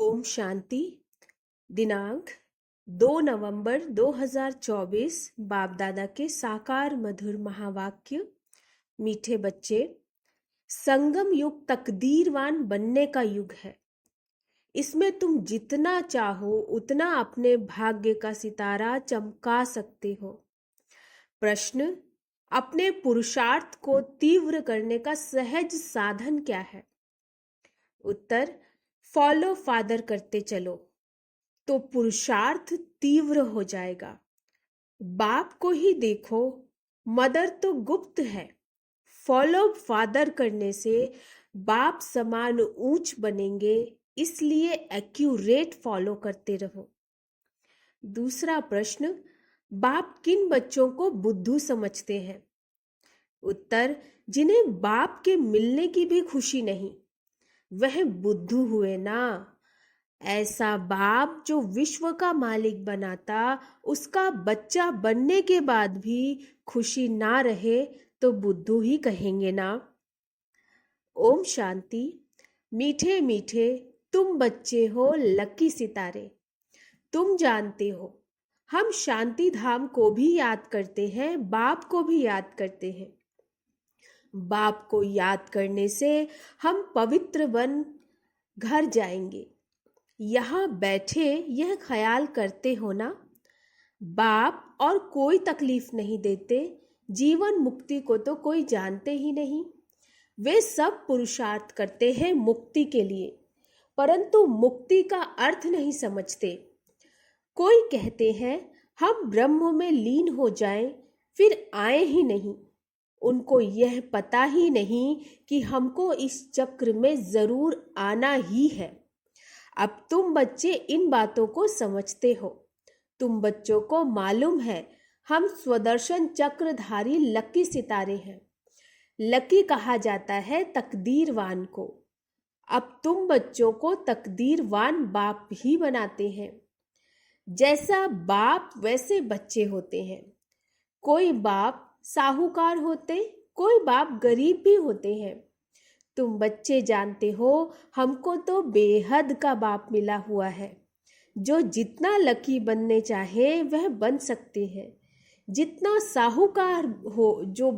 ओम शांति। दिनांक 2 नवंबर 2024। बाप दादा के साकार मधुर महावाक्य। मीठे बच्चे, संगम युग तकदीरवान बनने का युग है। इसमें तुम जितना चाहो उतना अपने भाग्य का सितारा चमका सकते हो। प्रश्न: अपने पुरुषार्थ को तीव्र करने का सहज साधन क्या है? उत्तर: फॉलो फादर करते चलो तो पुरुषार्थ तीव्र हो जाएगा। बाप को ही देखो, मदर तो गुप्त है। फॉलो फादर करने से बाप समान ऊंच बनेंगे, इसलिए एक्यूरेट फॉलो करते रहो। दूसरा प्रश्न: बाप किन बच्चों को बुद्धू समझते हैं? उत्तर: जिन्हें बाप के मिलने की भी खुशी नहीं, वह बुद्धू हुए ना। ऐसा बाप जो विश्व का मालिक बनाता, उसका बच्चा बनने के बाद भी खुशी ना रहे तो बुद्धू ही कहेंगे ना। ओम शांति। मीठे मीठे तुम बच्चे हो लकी सितारे। तुम जानते हो हम शांति धाम को भी याद करते हैं, बाप को भी याद करते हैं। बाप को याद करने से हम पवित्र बन घर जाएंगे। यहाँ बैठे यह ख्याल करते हो ना, बाप और कोई तकलीफ नहीं देते। जीवन मुक्ति को तो कोई जानते ही नहीं। वे सब पुरुषार्थ करते हैं मुक्ति के लिए, परंतु मुक्ति का अर्थ नहीं समझते। कोई कहते हैं हम ब्रह्म में लीन हो जाएं, फिर आए ही नहीं। उनको यह पता ही नहीं कि हमको इस चक्र में जरूर आना ही है। अब तुम बच्चे इन बातों को समझते हो। तुम बच्चों को मालूम है हम स्वदर्शन चक्रधारी लकी सितारे हैं। लकी कहा जाता है तकदीरवान को। अब तुम बच्चों को तकदीरवान बाप ही बनाते हैं। जैसा बाप वैसे बच्चे होते हैं। कोई बाप साहूकार होते, कोई बाप गरीब भी होते हैं। तुम बच्चे जानते हो हमको तो बेहद का बाप मिला हुआ है, जो जितना लकी बनने चाहे वह बन सकते हैं। जितना साहूकार हो जो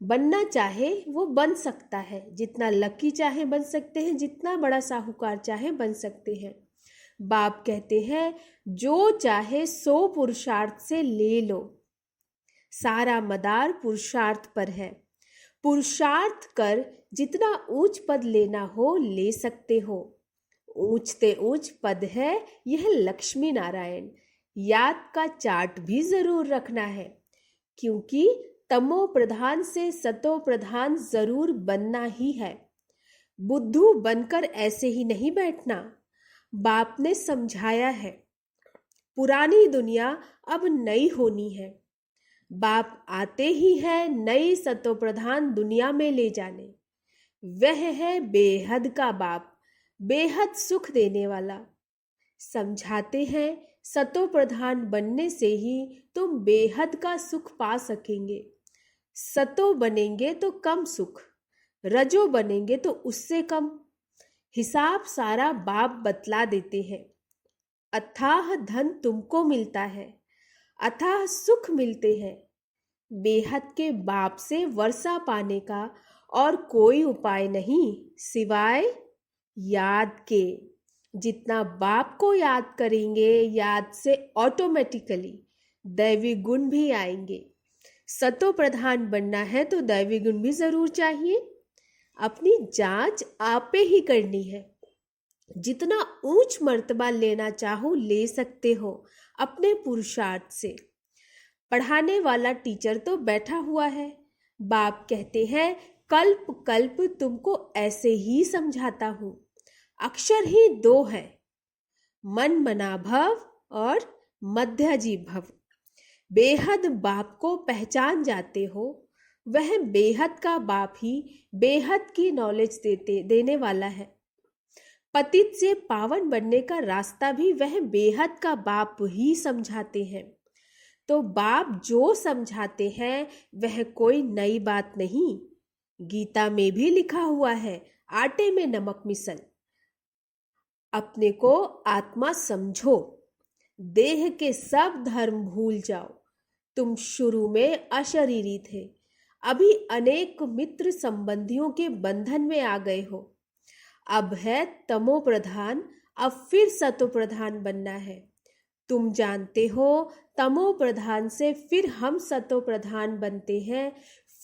बनना चाहे वो बन सकता है। जितना लकी चाहे बन सकते हैं, जितना बड़ा साहूकार चाहे बन सकते हैं। बाप कहते हैं जो चाहे सो पुरुषार्थ से ले लो। सारा मदार पुरुषार्थ पर है। पुरुषार्थ कर जितना ऊंच पद लेना हो ले सकते हो। ऊंचते ऊंच पद है यह लक्ष्मी नारायण। याद का चार्ट भी जरूर रखना है, क्योंकि तमो प्रधान से सतो प्रधान जरूर बनना ही है। बुद्धू बनकर ऐसे ही नहीं बैठना। बाप ने समझाया है पुरानी दुनिया अब नई होनी है। बाप आते ही है नई सतो प्रधान दुनिया में ले जाने। वह है बेहद का बाप, बेहद सुख देने वाला। समझाते हैं सतो प्रधान बनने से ही तुम बेहद का सुख पा सकेंगे। सतो बनेंगे तो कम सुख, रजो बनेंगे तो उससे कम। हिसाब सारा बाप बतला देते हैं। अथाह धन तुमको मिलता है, अथाह सुख मिलते हैं। बेहद के बाप से वर्षा पाने का और कोई उपाय नहीं सिवाय याद के। जितना बाप को याद करेंगे, याद से ऑटोमेटिकली दैवी गुण भी आएंगे। सतो प्रधान बनना है तो दैवी गुण भी जरूर चाहिए। अपनी जांच आपे ही करनी है। जितना ऊंच मर्तबा लेना चाहो ले सकते हो अपने पुरुषार्थ से। पढ़ाने वाला टीचर तो बैठा हुआ है। बाप कहते हैं कल्प कल्प तुमको ऐसे ही समझाता हूं। अक्षर ही दो है, मन मना भव और मध्यजी भव। बेहद बाप को पहचान जाते हो। वह बेहद का बाप ही बेहद की नॉलेज देने वाला है। पतित से पावन बनने का रास्ता भी वह बेहद का बाप ही समझाते हैं। तो बाप जो समझाते हैं वह कोई नई बात नहीं। गीता में भी लिखा हुआ है आटे में नमक मिसल। अपने को आत्मा समझो, देह के सब धर्म भूल जाओ। तुम शुरू में अशरीरी थे, अभी अनेक मित्र संबंधियों के बंधन में आ गए हो। अब है तमो प्रधान, अब फिर सतो प्रधान बनना है। तुम जानते हो तमो प्रधान से फिर हम सतो प्रधान बनते हैं,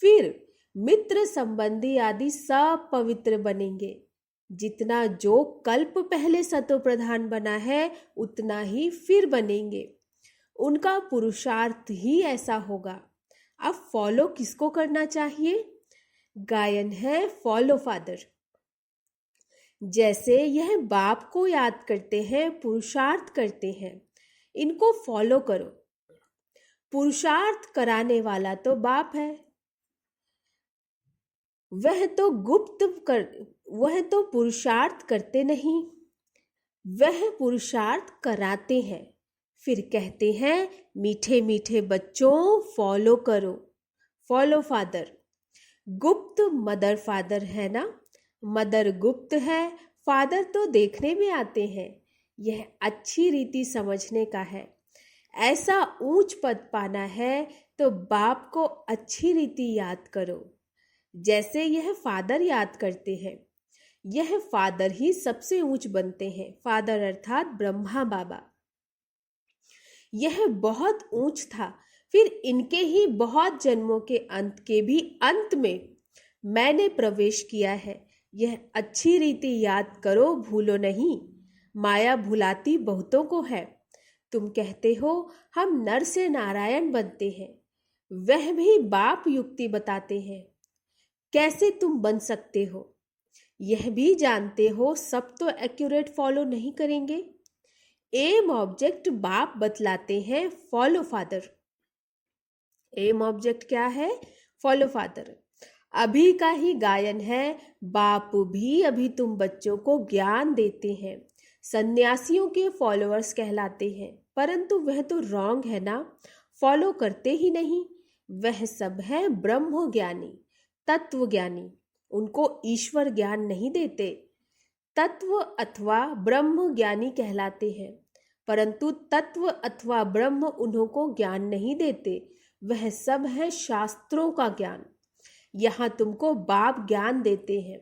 फिर मित्र संबंधी आदि सब पवित्र बनेंगे। जितना जो कल्प पहले सतो प्रधान बना है उतना ही फिर बनेंगे। उनका पुरुषार्थ ही ऐसा होगा। अब फॉलो किसको करना चाहिए? गायन है फॉलो फादर। जैसे यह बाप को याद करते हैं, पुरुषार्थ करते हैं, इनको फॉलो करो। पुरुषार्थ कराने वाला तो बाप है, वह तो पुरुषार्थ करते नहीं, वह पुरुषार्थ कराते हैं। फिर कहते हैं मीठे मीठे बच्चों फॉलो करो, फॉलो फादर। गुप्त मदर फादर है ना, मदर गुप्त है, फादर तो देखने में आते हैं। यह अच्छी रीति समझने का है। ऐसा ऊंच पद पाना है तो बाप को अच्छी रीति याद करो, जैसे यह फादर याद करते हैं। यह फादर ही सबसे ऊंच बनते हैं, फादर अर्थात ब्रह्मा बाबा। यह बहुत ऊंच था, फिर इनके ही बहुत जन्मों के अंत के भी अंत में मैंने प्रवेश किया है। यह अच्छी रीति याद करो, भूलो नहीं। माया भुलाती बहुतों को है। तुम कहते हो हम नर से नारायण बनते हैं, वह भी बाप युक्ति बताते हैं। कैसे तुम बन सकते हो? यह भी जानते हो सब तो एक्यूरेट फॉलो नहीं करेंगे। एम ऑब्जेक्ट बाप बतलाते हैं, फॉलो फादर। एम ऑब्जेक्ट क्या है? Follow father. अभी का ही गायन है, बाप भी अभी तुम बच्चों को ज्ञान देते हैं। सन्यासियों के फॉलोअर्स कहलाते हैं, परंतु वह तो रॉन्ग है ना, फॉलो करते ही नहीं। वह सब है ब्रह्म ज्ञानी, तत्व ज्ञानी, उनको ईश्वर ज्ञान नहीं देते। तत्व अथवा ब्रह्म ज्ञानी कहलाते हैं, परंतु तत्व अथवा ब्रह्म उन्हों को ज्ञान नहीं देते। वह सब है शास्त्रों का ज्ञान। यहाँ तुमको बाप ज्ञान देते हैं,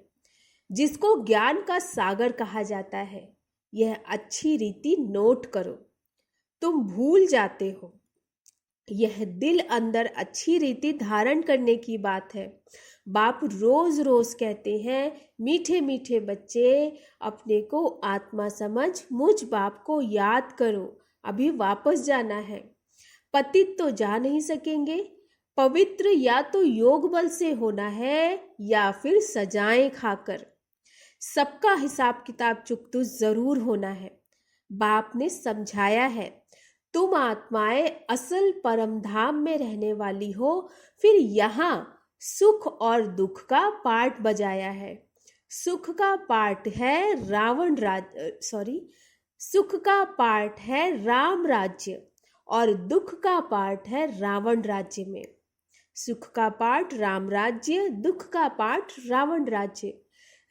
जिसको ज्ञान का सागर कहा जाता है। यह अच्छी रीति नोट करो, तुम भूल जाते हो। यह दिल अंदर अच्छी रीति धारण करने की बात है। बाप रोज रोज कहते हैं मीठे मीठे बच्चे अपने को आत्मा समझ मुझ बाप को याद करो, अभी वापस जाना है। पतित तो जा नहीं सकेंगे, पवित्र या तो योग बल से होना है या फिर सजाएं खाकर। सबका हिसाब किताब चुकतू जरूर होना है। बाप ने समझाया है, तुम आत्माएं असल परम धाम में रहने वाली हो। फिर यहाँ सुख और दुख का पार्ट बजाया है। सुख का पार्ट है सुख का पार्ट है राम राज्य और दुख का पार्ट है रावण राज्य में। सुख का पार्ट राम राज्य, दुख का पार्ट रावण राज्य।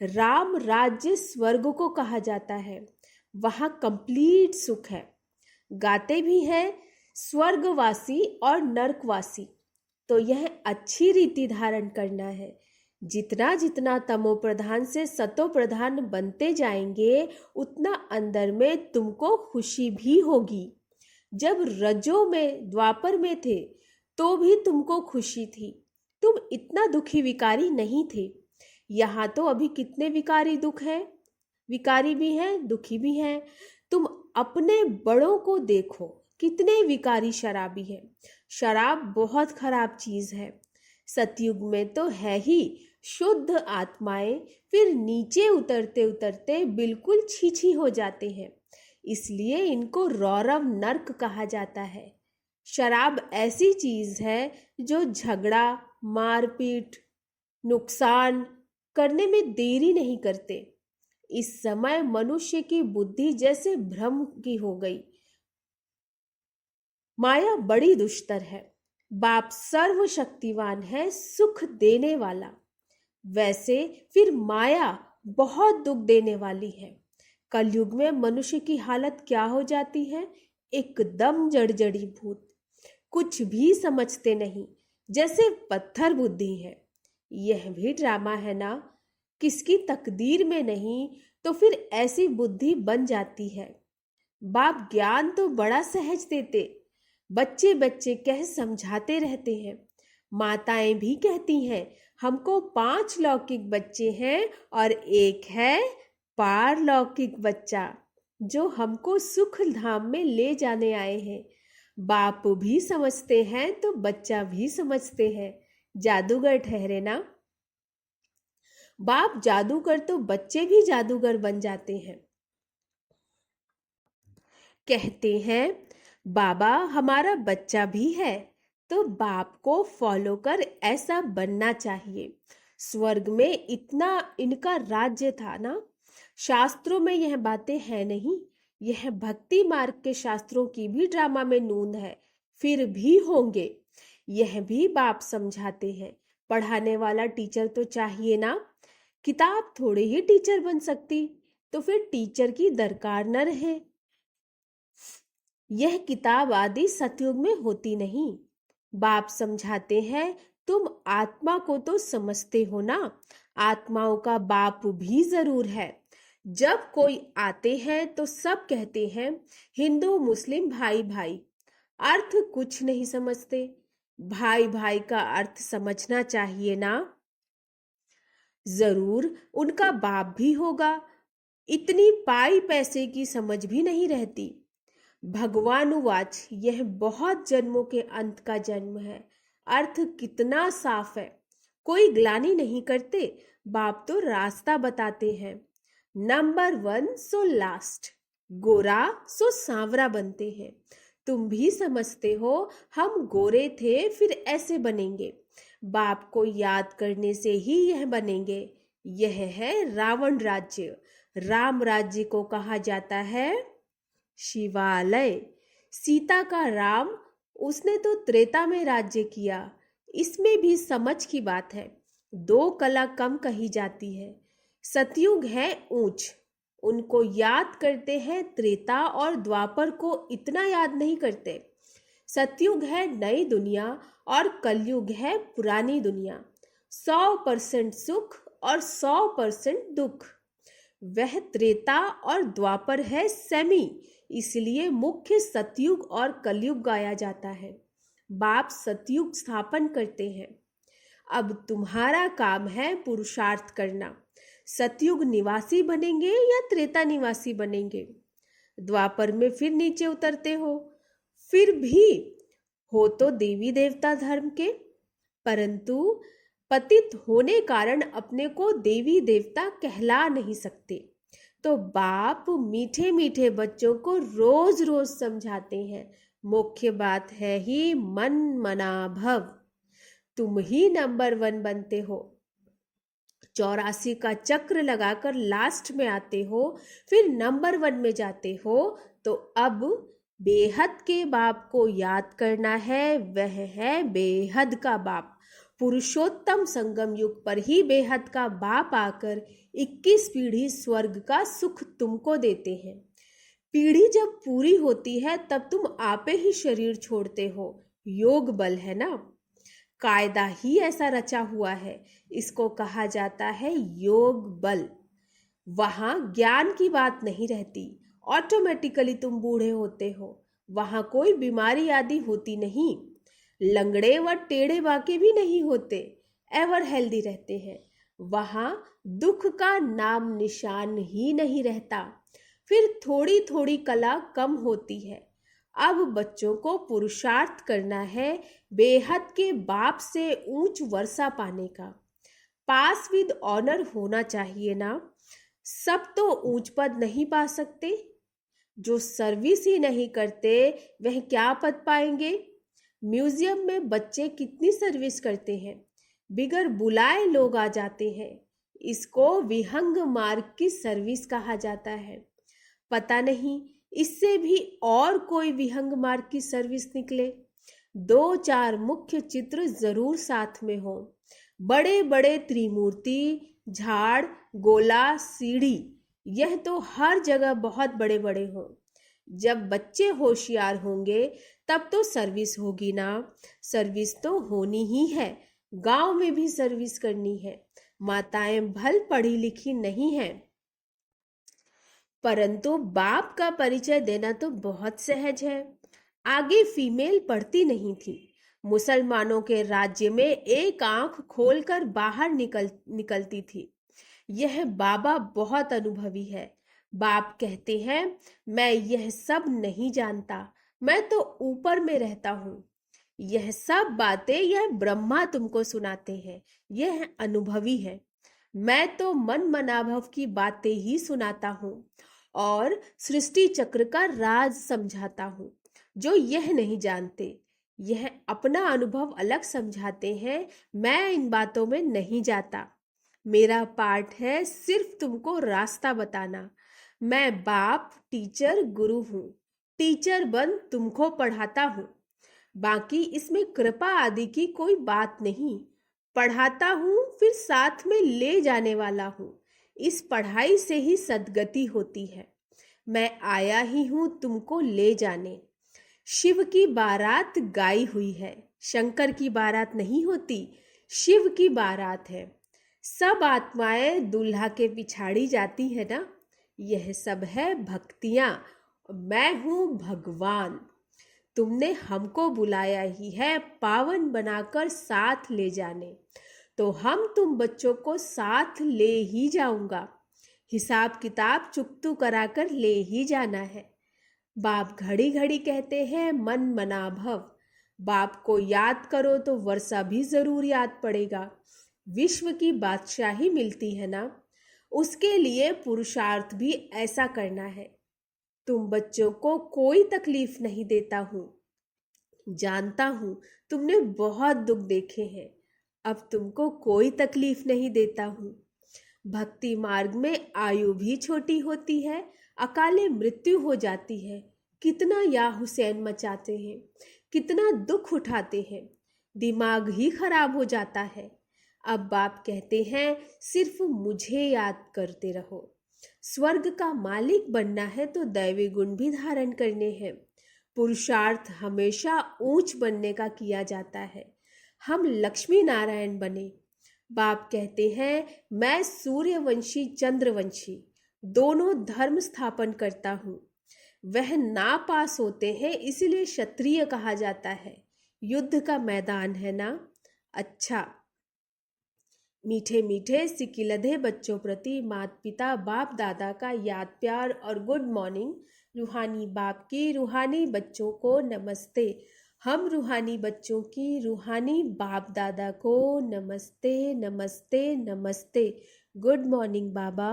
राम राज्य स्वर्ग को कहा जाता है, वहां कंप्लीट सुख है। गाते भी है स्वर्गवासी और नरकवासी। तो यह अच्छी रीति धारण करना है। जितना जितना तमो प्रधान से सतो प्रधान बनते जाएंगे उतना अंदर में तुमको खुशी भी होगी। जब रजो में द्वापर में थे तो भी तुमको खुशी थी, तुम इतना दुखी विकारी नहीं थे। यहाँ तो अभी कितने विकारी दुख है, विकारी भी हैं दुखी भी हैं। तुम अपने बड़ों को देखो, कितने विकारी शराबी हैं। शराब बहुत खराब चीज है। सतयुग में तो है ही शुद्ध आत्माएं, फिर नीचे उतरते उतरते बिल्कुल छीछी हो जाते हैं, इसलिए इनको रौरव नर्क कहा जाता है। शराब ऐसी चीज है जो झगड़ा, मारपीट, नुकसान करने में देरी नहीं करते। इस समय मनुष्य की बुद्धि जैसे भ्रम की हो गई। माया बड़ी दुष्टर है। बाप सर्वशक्तिवान है, सुख देने वाला। वैसे फिर माया बहुत दुख देने वाली है। कलयुग में मनुष्य की हालत क्या हो जाती है? एकदम जड़ी भूत, कुछ भी समझते नहीं, जैसे पत्थर बुद्धि है। यह भी ड्रामा है ना? किसकी तकदीर में नहीं तो फिर ऐसी बुद्धि बन जाती है। बाप ज्ञान तो बड़ा सहज देते, बच्चे बच्चे कह समझाते रहते हैं। माताएं भी कहती हैं हमको 5 लौकिक बच्चे हैं और एक है पारलौकिक बच्चा जो हमको सुख धाम में ले जाने आए हैं। बाप भी समझते हैं तो बच्चा भी समझते हैं। जादूगर ठहरे ना? बाप जादूगर तो बच्चे भी जादूगर बन जाते हैं। कहते हैं बाबा हमारा बच्चा भी है, तो बाप को फॉलो कर ऐसा बनना चाहिए। स्वर्ग में इतना इनका राज्य था ना। शास्त्रों में यह बातें हैं नहीं। यह भक्ति मार्ग के शास्त्रों की भी ड्रामा में नूंद है, फिर भी होंगे। यह भी बाप समझाते हैं। पढ़ाने वाला टीचर तो चाहिए ना। किताब थोड़े ही टीचर बन सकती, तो फिर टीचर की दरकार न रहे। यह किताब आदि सतयुग में होती नहीं। बाप समझाते हैं तुम आत्मा को तो समझते हो ना, आत्माओं का बाप भी जरूर है। जब कोई आते हैं तो सब कहते हैं हिंदू मुस्लिम भाई भाई, अर्थ कुछ नहीं समझते। भाई भाई का अर्थ समझना चाहिए ना। जरूर उनका बाप भी होगा, इतनी पाई पैसे की समझ भी नहीं रहती। भगवानुवाच यह बहुत जन्मों के अंत का जन्म है। अर्थ कितना साफ है, कोई ग्लानि नहीं करते। बाप तो रास्ता बताते हैं। नंबर 1 सो लास्ट, गोरा सो सांवरा बनते हैं। तुम भी समझते हो हम गोरे थे फिर ऐसे बनेंगे। बाप को याद करने से ही यह बनेंगे। यह है रावण राज्य। राम राज्य को कहा जाता है शिवालय। सीता का राम, उसने तो त्रेता में राज्य किया। इसमें भी समझ की बात है। 2 कला कम कही जाती है। सतयुग है ऊंच, उनको याद करते हैं। त्रेता और द्वापर को इतना याद नहीं करते। सतयुग है नई दुनिया और कलयुग है पुरानी दुनिया। 100% सुख और 100% दुख। वह त्रेता और द्वापर है सेमी, इसलिए मुख्य सतयुग और कलयुग गाया जाता है। बाप सतयुग स्थापन करते हैं। अब तुम्हारा काम है पुरुषार्थ करना। सतयुग निवासी बनेंगे या त्रेता निवासी बनेंगे? द्वापर में फिर नीचे उतरते हो, फिर भी हो तो देवी देवता धर्म के, परंतु पतित होने कारण अपने को देवी देवता कहला नहीं सकते। तो बाप मीठे मीठे बच्चों को रोज रोज समझाते हैं। मुख्य बात है ही मन मना भव। तुम ही नंबर 1 बनते हो। 84 का चक्र लगाकर लास्ट में आते हो, फिर नंबर 1 में जाते हो। तो अब बेहद के बाप को याद करना है। वह है बेहद का बाप। पुरुषोत्तम संगम युग पर ही बेहद का बाप आकर 21 पीढ़ी स्वर्ग का सुख तुमको देते हैं। पीढ़ी जब पूरी होती है तब तुम आपे ही शरीर छोड़ते हो। योग बल है ना, कायदा ही ऐसा रचा हुआ है। इसको कहा जाता है योग बल। वहां ज्ञान की बात नहीं रहती, ऑटोमेटिकली तुम बूढ़े होते हो। वहां कोई बीमारी आदि होती नहीं। लंगड़े व टेढ़े बाके भी नहीं होते, एवर हेल्दी रहते हैं। वहां दुख का नाम निशान ही नहीं रहता। फिर थोड़ी थोड़ी कला कम होती है। अब बच्चों को पुरुषार्थ करना है बेहद के बाप से ऊंच वर्षा पाने का। पास विद ऑनर होना चाहिए ना। सब तो ऊंच पद नहीं पा सकते। जो सर्विस ही नहीं करते वह क्या पद पाएंगे? म्यूजियम में बच्चे कितनी सर्विस करते हैं, बिगर बुलाए लोग आ जाते हैं। इसको विहंग मार्ग की सर्विस कहा जाता है। पता नहीं इससे भी और कोई विहंग मार्ग की सर्विस निकले। 2-4 मुख्य चित्र जरूर साथ में हो। बड़े बड़े त्रिमूर्ति, झाड़, गोला, सीढ़ी, यह तो हर जगह बहुत बड़े बड़े हों। जब बच्चे होशियार होंगे तब तो सर्विस होगी ना। सर्विस तो होनी ही है। गांव में भी सर्विस करनी है। माताएं भल पढ़ी लिखी नहीं हैं, परंतु बाप का परिचय देना तो बहुत सहज है। आगे फीमेल पढ़ती नहीं थी। मुसलमानों के राज्य में एक आंख खोलकर बाहर निकलती थी। यह बाबा बहुत अनुभवी है। बाप कहते हैं, मैं यह सब नहीं जानता, मैं तो ऊपर में रहता हूँ। यह सब बातें यह ब्रह्मा तुमको सुनाते हैं, यह अनुभवी है। मैं तो मन मनाभव की बातें ही सुनाता हूँ और सृष्टि चक्र का राज समझाता हूँ। जो यह नहीं जानते, यह अपना अनुभव अलग समझाते हैं। मैं इन बातों में नहीं जाता। मेरा पाठ है सिर्फ तुमको रास्ता बताना। मैं बाप, टीचर, गुरु हूँ। टीचर बन तुमको पढ़ाता हूँ। बाकी इसमें कृपा आदि की कोई बात नहीं। पढ़ाता हूँ फिर साथ में ले जाने वाला हूँ। इस पढ़ाई से ही सद्गति होती है। मैं आया ही हूँ तुमको ले जाने। शिव की बारात गाई हुई है। शंकर की बारात नहीं होती, शिव की बारात है। सब आत्माएं दूल्हा के पिछाड़ी जाती है ना। यह सब है भक्तियां। मैं हूं भगवान। तुमने हमको बुलाया ही है पावन बनाकर साथ ले जाने, तो हम तुम बच्चों को साथ ले ही जाऊंगा। हिसाब किताब चुकतू कराकर ले ही जाना है। बाप घड़ी घड़ी कहते हैं मन मना भव। बाप को याद करो तो वर्षा भी जरूर याद पड़ेगा। विश्व की बादशाही मिलती है ना, उसके लिए पुरुषार्थ भी ऐसा करना है। तुम बच्चों को कोई तकलीफ नहीं देता हूं। जानता हूं तुमने बहुत दुख देखे हैं। अब तुमको कोई तकलीफ नहीं देता हूं। भक्ति मार्ग में आयु भी छोटी होती है, अकाले मृत्यु हो जाती है। कितना या हुसैन मचाते हैं, कितना दुख उठाते हैं, दिमाग ही खराब हो जाता है। अब बाप कहते हैं सिर्फ मुझे याद करते रहो। स्वर्ग का मालिक बनना है तो दैवी गुण भी धारण करने हैं। पुरुषार्थ हमेशा ऊंच बनने का किया जाता है। हम लक्ष्मी नारायण बने। बाप कहते हैं मैं सूर्यवंशी चंद्रवंशी दोनों धर्म स्थापन करता हूँ। वह ना पास होते हैं इसलिए क्षत्रिय कहा जाता है। युद्ध का मैदान है ना। अच्छा, मीठे मीठे सिकिलधे बच्चों प्रति माता पिता बाप दादा का याद प्यार और गुड मॉर्निंग। रूहानी बाप की रूहानी बच्चों को नमस्ते। हम रूहानी बच्चों की रूहानी बाप दादा को नमस्ते नमस्ते नमस्ते। गुड मॉर्निंग बाबा।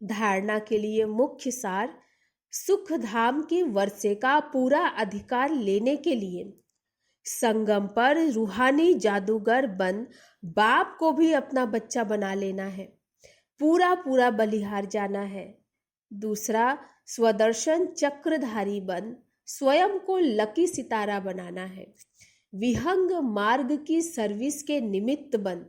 धारणा के लिए मुख्य सार, सुख धाम के वर्षे का पूरा अधिकार लेने के लिए संगम पर रूहानी जादूगर बन बाप को भी अपना बच्चा बना लेना है। पूरा पूरा बलिहार जाना है। दूसरा, स्वदर्शन चक्रधारी बन स्वयं को लकी सितारा बनाना है। विहंग मार्ग की सर्विस के निमित्त बन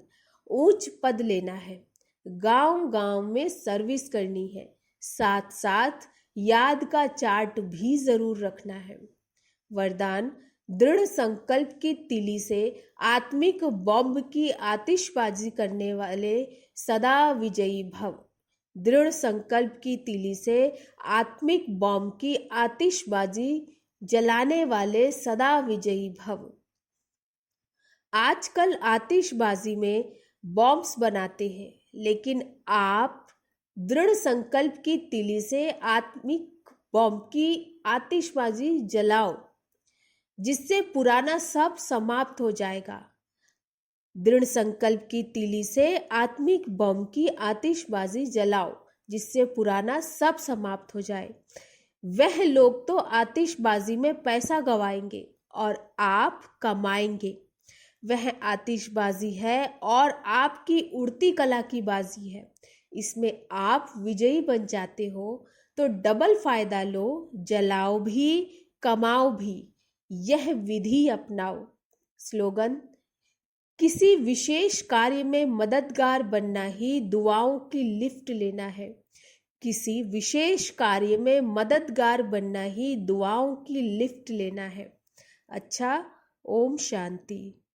उच्च पद लेना है। गांव गांव में सर्विस करनी है। साथ साथ याद का चार्ट भी जरूर रखना है। वरदान, दृढ़ संकल्प की तीली से आत्मिक बॉम्ब की आतिशबाजी करने वाले सदा विजयी भव। दृढ़ संकल्प की तीली से आत्मिक बॉम्ब की आतिशबाजी जलाने वाले सदा विजयी भव। आजकल आतिशबाजी में बॉम्ब्स बनाते हैं, लेकिन आप दृढ़ संकल्प की तीली से आत्मिक बॉम्ब की आतिशबाजी जलाओ, जिससे पुराना सब समाप्त हो जाएगा। दृढ़ संकल्प की तीली से आत्मिक बॉम्ब की आतिशबाजी जलाओ, जिससे पुराना सब समाप्त हो जाए। वह लोग तो आतिशबाजी में पैसा गवाएंगे और आप कमाएंगे। वह आतिशबाजी है और आपकी उड़ती कला की बाजी है। इसमें आप विजयी बन जाते हो तो डबल फायदा लो, जलाओ भी कमाओ भी। यह विधि अपनाओ। स्लोगन, किसी विशेष कार्य में मददगार बनना ही दुआओं की लिफ्ट लेना है। किसी विशेष कार्य में मददगार बनना ही दुआओं की लिफ्ट लेना है। अच्छा, ओम शांति।